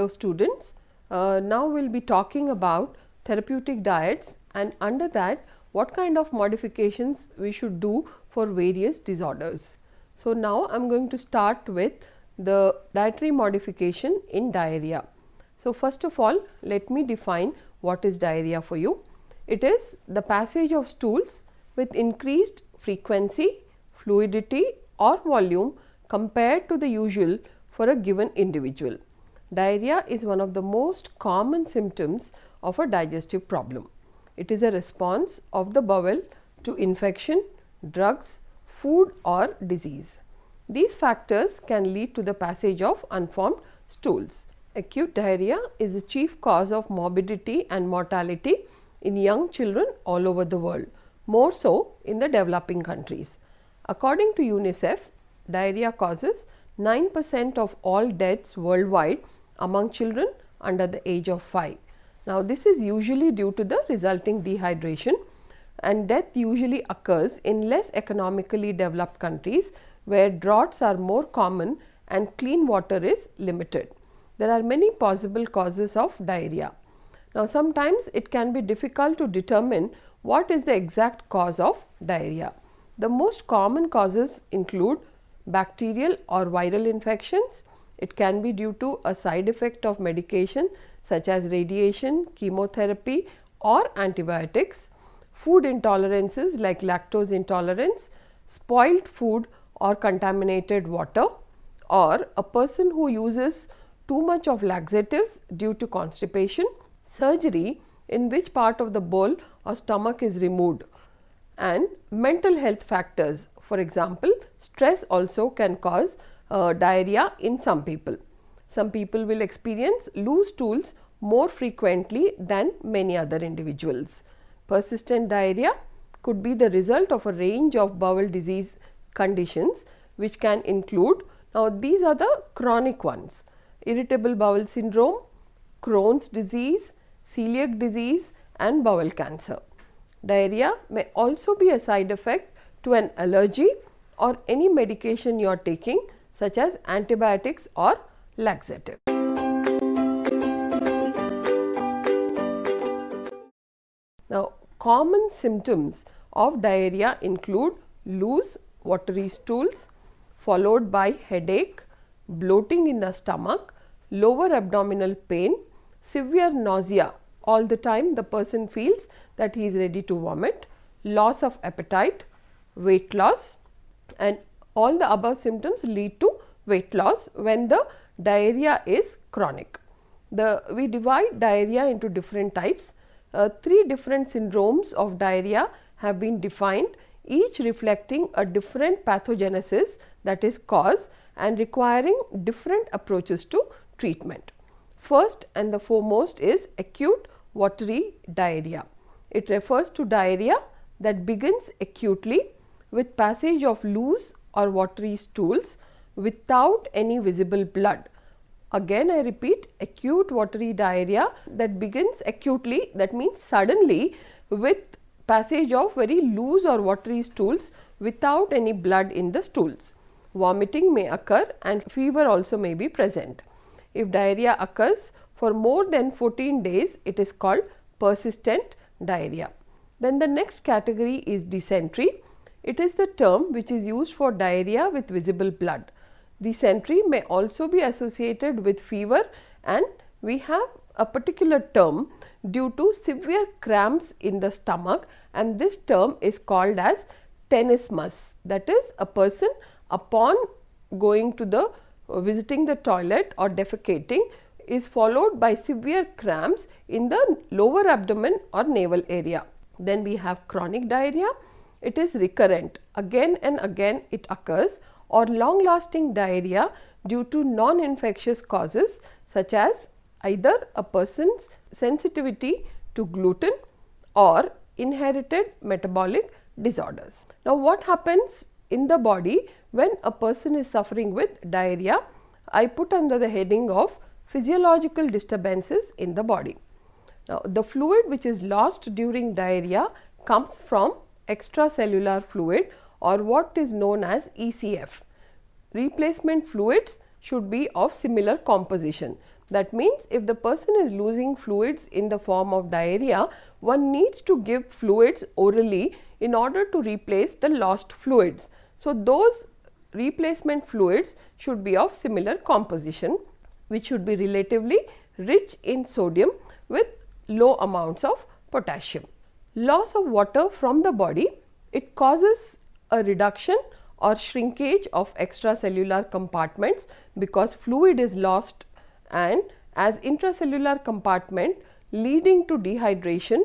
Hello students, now we will be talking about therapeutic diets, and under that what kind of modifications we should do for various disorders. So now I am going to start with the dietary modification in diarrhea. So first of all, let me define what is diarrhea for you. It is the passage of stools with increased frequency, fluidity or volume compared to the usual for a given individual. Diarrhea is one of the most common symptoms of a digestive problem. It is a response of the bowel to infection, drugs, food or disease. These factors can lead to the passage of unformed stools. Acute diarrhea is the chief cause of morbidity and mortality in young children all over the world, more so in the developing countries. According to UNICEF, diarrhea causes 9% of all deaths worldwide among children under the age of 5. Now, this is usually due to the resulting dehydration, and death usually occurs in less economically developed countries where droughts are more common and clean water is limited. There are many possible causes of diarrhea. Now, sometimes it can be difficult to determine what is the exact cause of diarrhea. The most common causes include bacterial or viral infections. It can be due to a side effect of medication such as radiation, chemotherapy or antibiotics, food intolerances like lactose intolerance, spoiled food or contaminated water, or a person who uses too much of laxatives due to constipation, surgery in which part of the bowel or stomach is removed, and mental health factors. For example, stress also can cause diarrhea in some people. Some people will experience loose stools more frequently than many other individuals. Persistent diarrhea could be the result of a range of bowel disease conditions which can include, now these are the chronic ones: irritable bowel syndrome, Crohn's disease, celiac disease and bowel cancer. Diarrhea may also be a side effect to an allergy or any medication you are taking, such as antibiotics or laxative. Now, common symptoms of diarrhea include loose watery stools followed by headache, bloating in the stomach, lower abdominal pain, severe nausea. All the time the person feels that he is ready to vomit, loss of appetite, weight loss, and all the above symptoms lead to weight loss when the diarrhea is chronic. We divide diarrhea into different types. 3 different syndromes of diarrhea have been defined, each reflecting a different pathogenesis, that is cause, and requiring different approaches to treatment. First and the foremost is acute watery diarrhea. It refers to diarrhea that begins acutely with passage of loose or watery stools without any visible blood. Again I repeat, acute watery diarrhea that begins acutely, that means suddenly, with passage of very loose or watery stools without any blood in the stools. Vomiting may occur and fever also may be present. If diarrhea occurs for more than 14 days, it is called persistent diarrhea. Then the next category is dysentery. It is the term which is used for diarrhea with visible blood. Dysentery may also be associated with fever, and we have a particular term due to severe cramps in the stomach, and this term is called as tenesmus. That is, a person upon going to the visiting the toilet or defecating is followed by severe cramps in the lower abdomen or navel area. Then we have chronic diarrhea. It is recurrent, again and again it occurs, or long lasting diarrhea due to non-infectious causes such as either a person's sensitivity to gluten or inherited metabolic disorders. Now, what happens in the body when a person is suffering with diarrhea? I put under the heading of physiological disturbances in the body. Now, the fluid which is lost during diarrhea comes from extracellular fluid, or what is known as ECF. Replacement fluids should be of similar composition. That means if the person is losing fluids in the form of diarrhea, one needs to give fluids orally in order to replace the lost fluids. So, those replacement fluids should be of similar composition, which should be relatively rich in sodium with low amounts of potassium. Loss of water from the body, it causes a reduction or shrinkage of extracellular compartments because fluid is lost, and as intracellular compartment leading to dehydration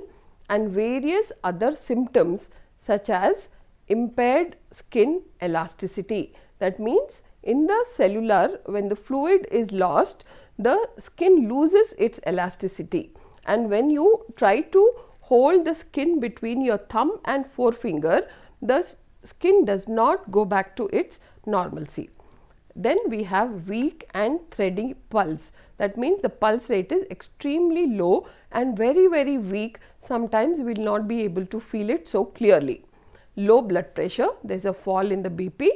and various other symptoms such as impaired skin elasticity. That means in the cellular, when the fluid is lost, the skin loses its elasticity, and when you try to hold the skin between your thumb and forefinger, the skin does not go back to its normalcy. Then we have weak and thready pulse. That means the pulse rate is extremely low and very weak. Sometimes we will not be able to feel it so clearly. Low blood pressure, there is a fall in the BP,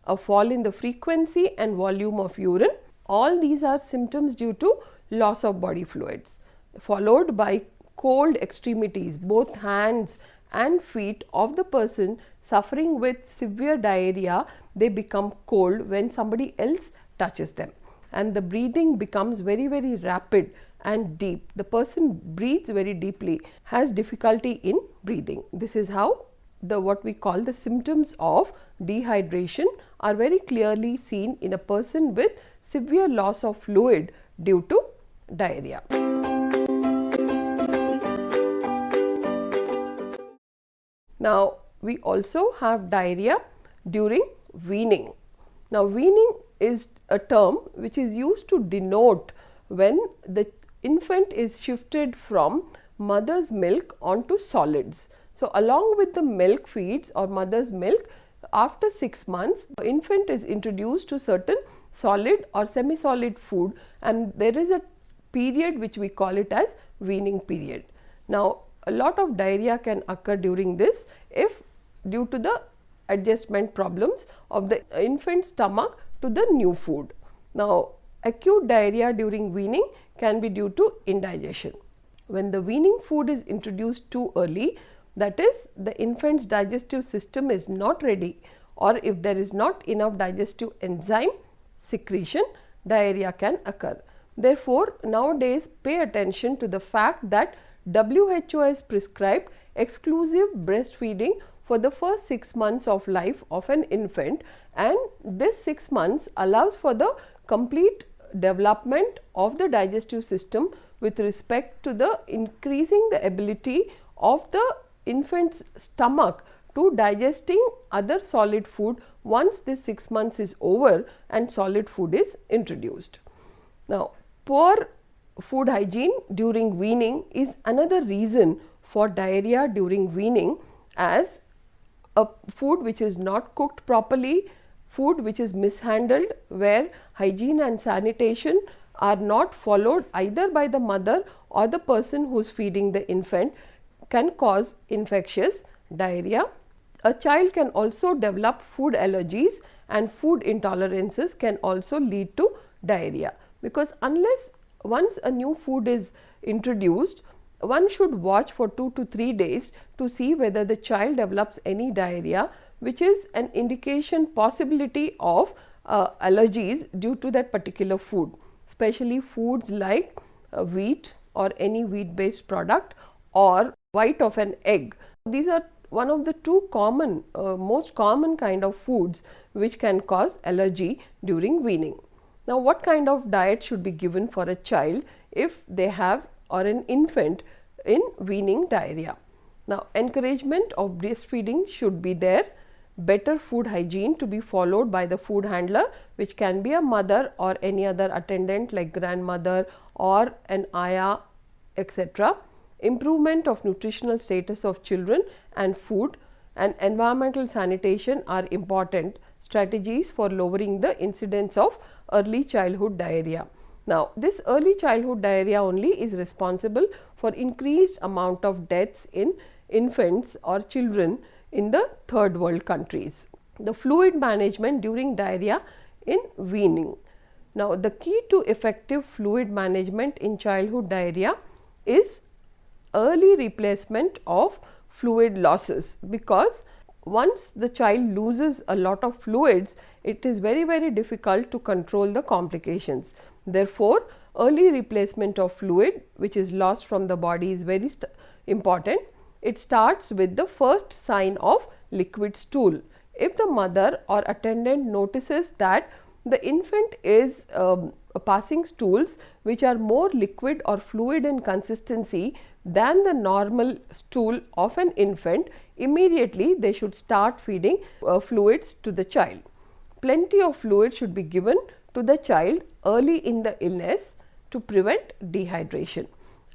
a fall in the frequency and volume of urine. All these are symptoms due to loss of body fluids, followed by cold extremities, both hands and feet of the person suffering with severe diarrhea. They become cold when somebody else touches them, and the breathing becomes very rapid and deep. The person breathes very deeply, has difficulty in breathing. This is how what we call the symptoms of dehydration are very clearly seen in a person with severe loss of fluid due to diarrhea. Now, we also have diarrhea during weaning. Now, weaning is a term which is used to denote when the infant is shifted from mother's milk onto solids. So, along with the milk feeds or mother's milk, after 6 months, the infant is introduced to certain solid or semi-solid food, and there is a period which we call it as weaning period. Now, a lot of diarrhea can occur during this if due to the adjustment problems of the infant's stomach to the new food. Now, acute diarrhea during weaning can be due to indigestion. When the weaning food is introduced too early, that is, the infant's digestive system is not ready, or if there is not enough digestive enzyme secretion, diarrhea can occur. Therefore, nowadays pay attention to the fact that WHO has prescribed exclusive breastfeeding for the first 6 months of life of an infant, and this 6 months allows for the complete development of the digestive system with respect to the increasing the ability of the infant's stomach to digesting other solid food once this 6 months is over and solid food is introduced. Now, poor food hygiene during weaning is another reason for diarrhea during weaning, as a food which is not cooked properly, food which is mishandled, where hygiene and sanitation are not followed either by the mother or the person who is feeding the infant, can cause infectious diarrhea. A child can also develop food allergies, and food intolerances can also lead to diarrhea, because unless once a new food is introduced, one should watch for 2 to 3 days to see whether the child develops any diarrhea, which is an indication possibility of allergies due to that particular food, especially foods like wheat or any wheat based product or white of an egg. These are one of the two common, most common kind of foods which can cause allergy during weaning. Now, what kind of diet should be given for a child if they have or an infant in weaning diarrhea? Now, encouragement of breastfeeding should be there, better food hygiene to be followed by the food handler, which can be a mother or any other attendant like grandmother or an ayah, etc. Improvement of nutritional status of children and food and environmental sanitation are important strategies for lowering the incidence of early childhood diarrhea. Now, this early childhood diarrhea only is responsible for increased amount of deaths in infants or children in the third world countries. The fluid management during diarrhea in weaning. Now, the key to effective fluid management in childhood diarrhea is early replacement of fluid losses, because once the child loses a lot of fluids, it is very difficult to control the complications. Therefore, early replacement of fluid which is lost from the body is very important. It starts with the first sign of liquid stool. If the mother or attendant notices that the infant is passing stools which are more liquid or fluid in consistency than the normal stool of an infant, immediately they should start feeding fluids to the child. Plenty of fluid should be given to the child early in the illness to prevent dehydration.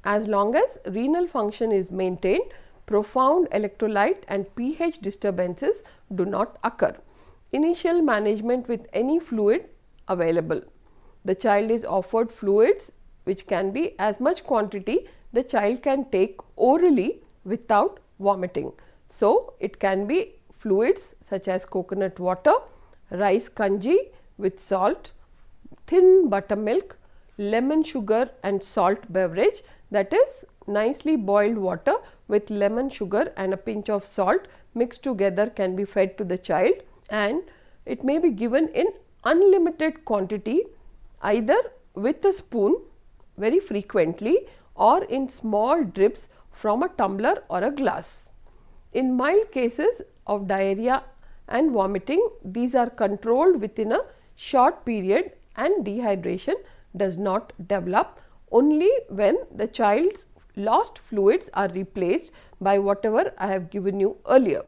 As long as renal function is maintained, profound electrolyte and pH disturbances do not occur. Initial management with any fluid available. The child is offered fluids which can be as much quantity the child can take orally without vomiting. So, it can be fluids such as coconut water, rice kanji with salt, thin buttermilk, lemon sugar and salt beverage, that is nicely boiled water with lemon sugar and a pinch of salt mixed together can be fed to the child, and it may be given in unlimited quantity either with a spoon very frequently or in small drips from a tumbler or a glass. In mild cases of diarrhea and vomiting, these are controlled within a short period and dehydration does not develop only when the child's lost fluids are replaced by whatever I have given you earlier.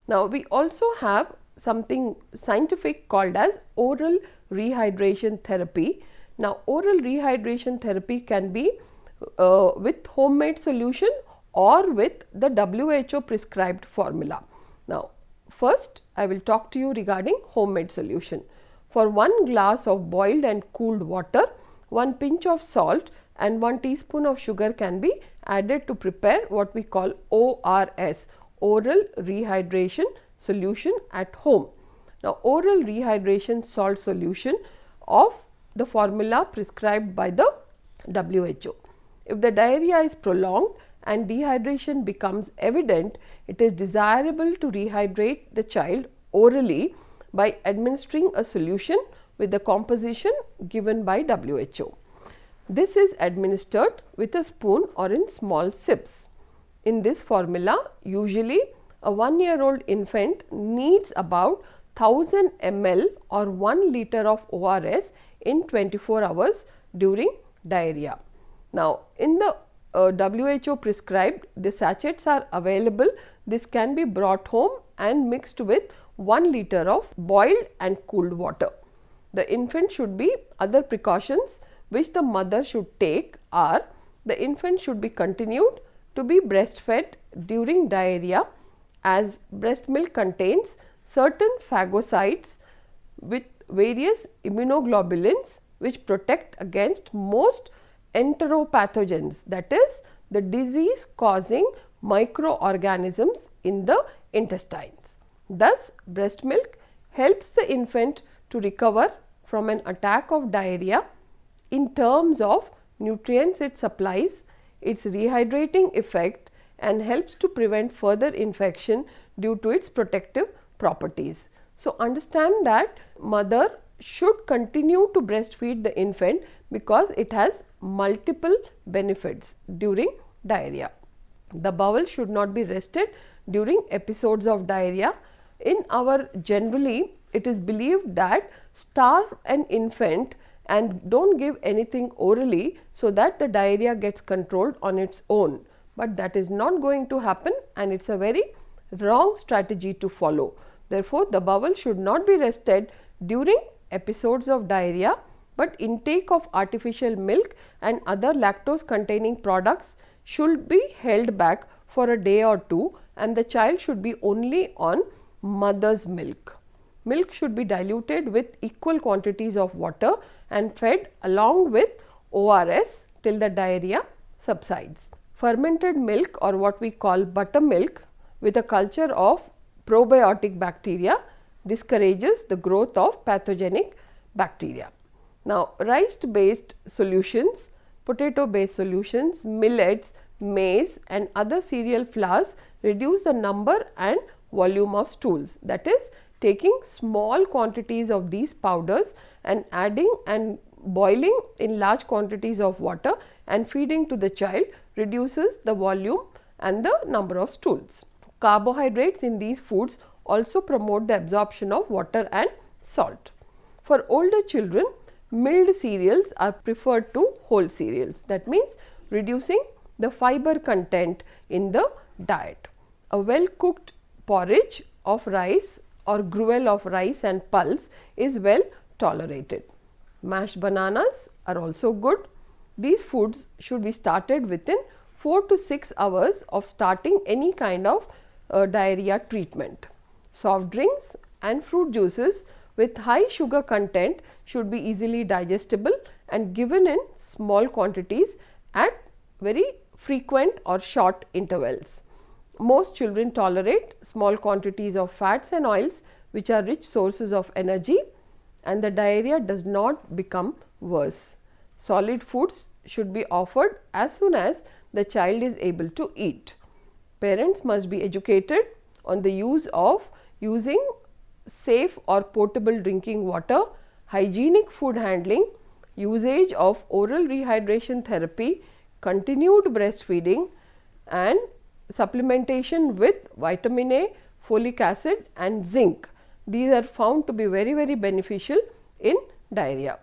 Now, we also have something scientific called as oral rehydration therapy. Now, oral rehydration therapy can be with homemade solution or with the WHO prescribed formula. Now, first I will talk to you regarding homemade solution. For 1 glass of boiled and cooled water, 1 pinch of salt and 1 teaspoon of sugar can be added to prepare what we call ORS, oral rehydration solution at home. Now, oral rehydration salt solution of the formula prescribed by the WHO. If the diarrhea is prolonged and dehydration becomes evident, it is desirable to rehydrate the child orally by administering a solution with the composition given by WHO. This is administered with a spoon or in small sips. In this formula, usually a 1-year-old infant needs about 1000 ml or 1 liter of ORS in 24 hours during diarrhea. Now, in the WHO prescribed, the sachets are available. This can be brought home and mixed with 1 liter of boiled and cooled water. The infant should be, other precautions which the mother should take are, the infant should be continued to be breastfed during diarrhea, as breast milk contains certain phagocytes with various immunoglobulins which protect against most enteropathogens, that is the disease causing microorganisms in the intestines. Thus, breast milk helps the infant to recover from an attack of diarrhea in terms of nutrients it supplies, its rehydrating effect, and helps to prevent further infection due to its protective properties. So, understand that mother should continue to breastfeed the infant because it has multiple benefits during diarrhea. The bowel should not be rested during episodes of diarrhea. In our generally, it is believed that starve an infant and don't give anything orally so that the diarrhea gets controlled on its own, but that is not going to happen and it's a very wrong strategy to follow. Therefore, the bowel should not be rested during episodes of diarrhea, but intake of artificial milk and other lactose containing products should be held back for a day or two, and the child should be only on mother's milk. Milk should be diluted with equal quantities of water and fed along with ORS till the diarrhea subsides. Fermented milk, or what we call buttermilk, with a culture of probiotic bacteria, discourages the growth of pathogenic bacteria. Now, rice based solutions, potato based solutions, millets, maize and other cereal flours reduce the number and volume of stools. That is, taking small quantities of these powders and adding and boiling in large quantities of water and feeding to the child reduces the volume and the number of stools. Carbohydrates in these foods also promote the absorption of water and salt. For older children, milled cereals are preferred to whole cereals. That means reducing the fiber content in the diet. A well cooked porridge of rice or gruel of rice and pulse is well tolerated. Mashed bananas are also good. These foods should be started within 4 to 6 hours of starting any kind of diarrhea treatment. Soft drinks and fruit juices with high sugar content should be easily digestible and given in small quantities at very frequent or short intervals. Most children tolerate small quantities of fats and oils which are rich sources of energy, and the diarrhea does not become worse. Solid foods should be offered as soon as the child is able to eat. Parents must be educated on the use of using safe or potable drinking water, hygienic food handling, usage of oral rehydration therapy, continued breastfeeding and supplementation with vitamin A, folic acid and zinc. These are found to be very beneficial in diarrhea.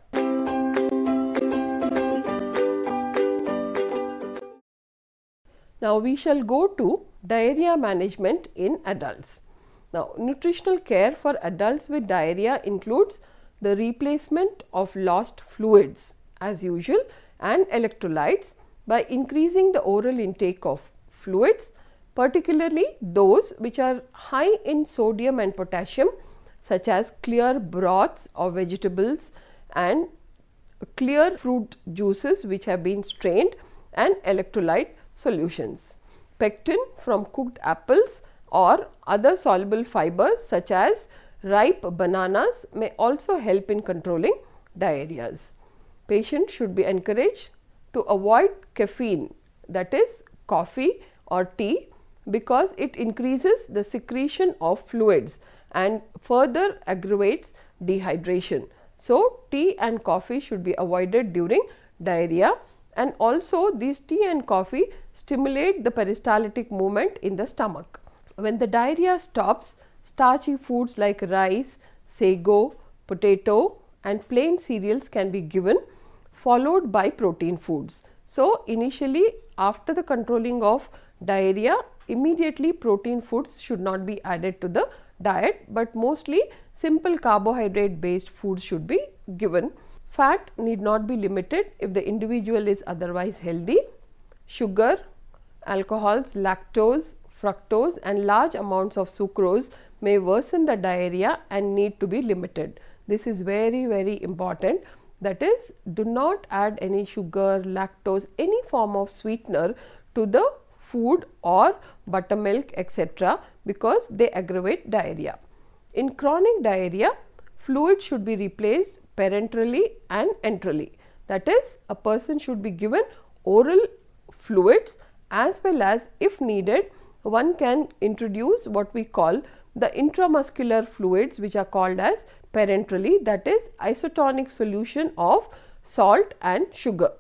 Now, we shall go to diarrhea management in adults. Now, nutritional care for adults with diarrhea includes the replacement of lost fluids as usual and electrolytes by increasing the oral intake of fluids, particularly those which are high in sodium and potassium, such as clear broths of vegetables and clear fruit juices which have been strained, and electrolyte solutions. Pectin from cooked apples or other soluble fibers such as ripe bananas may also help in controlling diarrheas. Patients should be encouraged to avoid caffeine, that is coffee or tea, because it increases the secretion of fluids and further aggravates dehydration. So, tea and coffee should be avoided during diarrhea, and also these tea and coffee stimulate the peristaltic movement in the stomach. When the diarrhea stops, starchy foods like rice, sago, potato and plain cereals can be given, followed by protein foods. So, initially after the controlling of diarrhea, immediately protein foods should not be added to the diet, but mostly simple carbohydrate based foods should be given. Fat need not be limited if the individual is otherwise healthy. Sugar, alcohols, lactose, fructose and large amounts of sucrose may worsen the diarrhea and need to be limited. This is very important. That is, do not add any sugar, lactose, any form of sweetener to the food or buttermilk etc., because they aggravate diarrhea. In chronic diarrhea, fluid should be replaced parenterally and enterally. That is, a person should be given oral fluids, as well as if needed one can introduce what we call the intramuscular fluids, which are called as parenterally, that is isotonic solution of salt and sugar.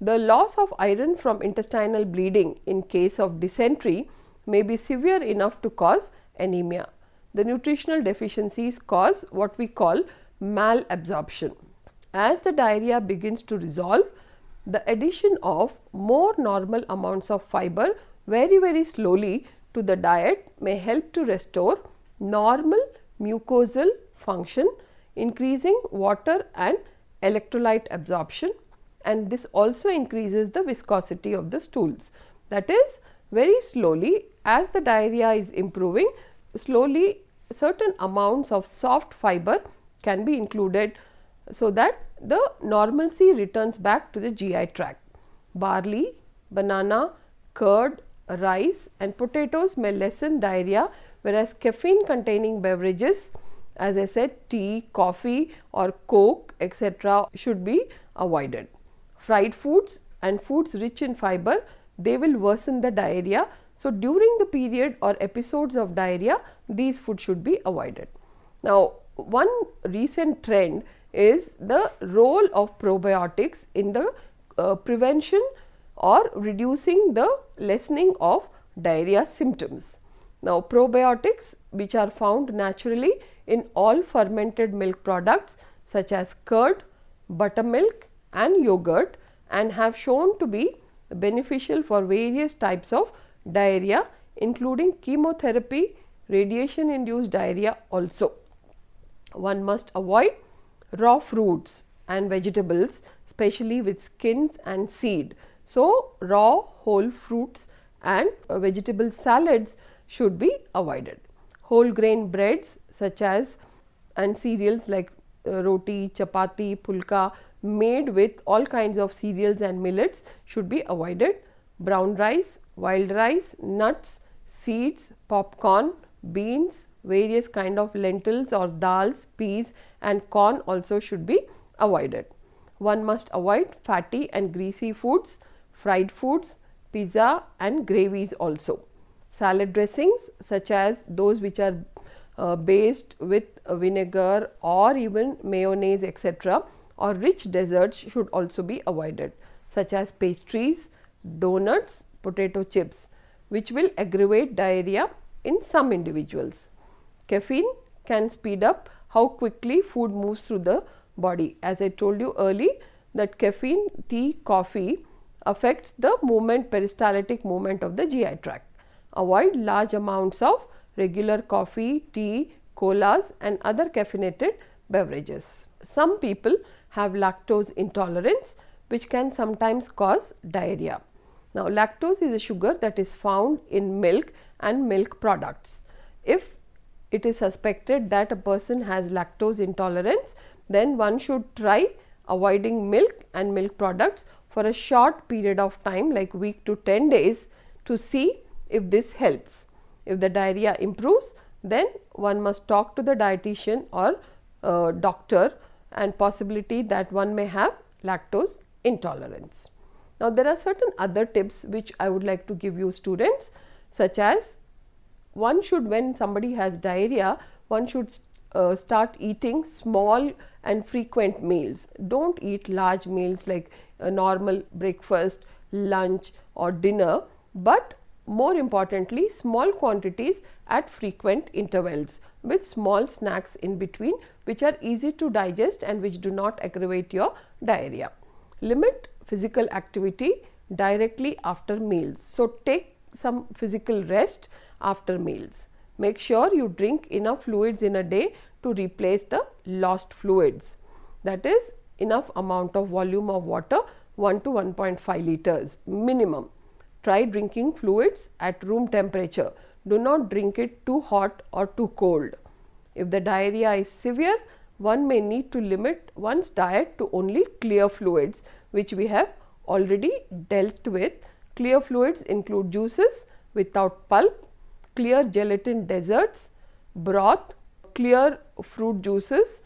The loss of iron from intestinal bleeding in case of dysentery may be severe enough to cause anemia. The nutritional deficiencies cause what we call malabsorption. As the diarrhea begins to resolve, the addition of more normal amounts of fiber very slowly to the diet may help to restore normal mucosal function, increasing water and electrolyte absorption, and this also increases the viscosity of the stools. That is, very slowly, as the diarrhea is improving, slowly certain amounts of soft fiber can be included so that the normalcy returns back to the GI tract. Barley, banana, curd, rice and potatoes may lessen diarrhea, whereas caffeine containing beverages, as I said, tea, coffee or coke etc. should be avoided. Fried foods and foods rich in fiber, they will worsen the diarrhea. So, during the period or episodes of diarrhea, these foods should be avoided. Now, one recent trend is the role of probiotics in the prevention or reducing the lessening of diarrhea symptoms. Now, probiotics which are found naturally in all fermented milk products such as curd, buttermilk and yogurt, and have shown to be beneficial for various types of diarrhea including chemotherapy, radiation induced diarrhea also. One must avoid raw fruits and vegetables, especially with skins and seed. So, raw whole fruits and vegetable salads should be avoided. Whole grain breads such as and cereals like roti, chapati, pulka made with all kinds of cereals and millets should be avoided. Brown rice, wild rice, nuts, seeds, popcorn, beans, various kind of lentils or dals, peas and corn also should be avoided. One must avoid fatty and greasy foods, fried foods, pizza and gravies also. Salad dressings such as those which are based with vinegar or even mayonnaise etc. or rich desserts should also be avoided, such as pastries, donuts, potato chips, which will aggravate diarrhea in some individuals. Caffeine can speed up how quickly food moves through the body. As I told you earlier that caffeine, tea, coffee affects the peristaltic movement of the GI tract. Avoid large amounts of regular coffee, tea, colas and other caffeinated beverages. Some people have lactose intolerance which can sometimes cause diarrhea. Now, lactose is a sugar that is found in milk and milk products. If it is suspected that a person has lactose intolerance, then one should try avoiding milk and milk products for a short period of time like week to 10 days to see if this helps. If the diarrhea improves, then one must talk to the dietitian or doctor and possibility that one may have lactose intolerance. Now, there are certain other tips which I would like to give you students, such as one should, when somebody has diarrhea, one should start eating small and frequent meals. Don't eat large meals like a normal breakfast, lunch or dinner, but more importantly small quantities at frequent intervals with small snacks in between which are easy to digest and which do not aggravate your diarrhea. Limit physical activity directly after meals. So, take some physical rest after meals. Make sure you drink enough fluids in a day to replace the lost fluids, that is enough amount of volume of water 1 to 1.5 liters minimum. Try drinking fluids at room temperature. Do not drink it too hot or too cold. If the diarrhea is severe, one may need to limit one's diet to only clear fluids, which we have already dealt with. Clear fluids include juices without pulp, clear gelatin desserts, broth, clear fruit juices,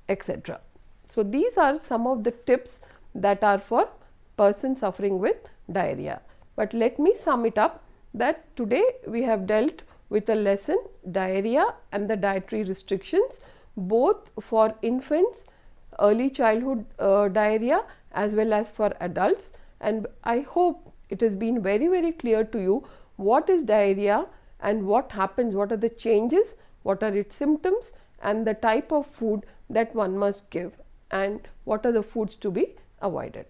etc. So, these are some of the tips that are for persons suffering with diarrhea. But let me sum it up that today we have dealt with a lesson diarrhea and the dietary restrictions both for infants, early childhood diarrhea as well as for adults, and I hope it has been very clear to you what is diarrhea and what happens, what are the changes, what are its symptoms and the type of food that one must give and what are the foods to be avoided.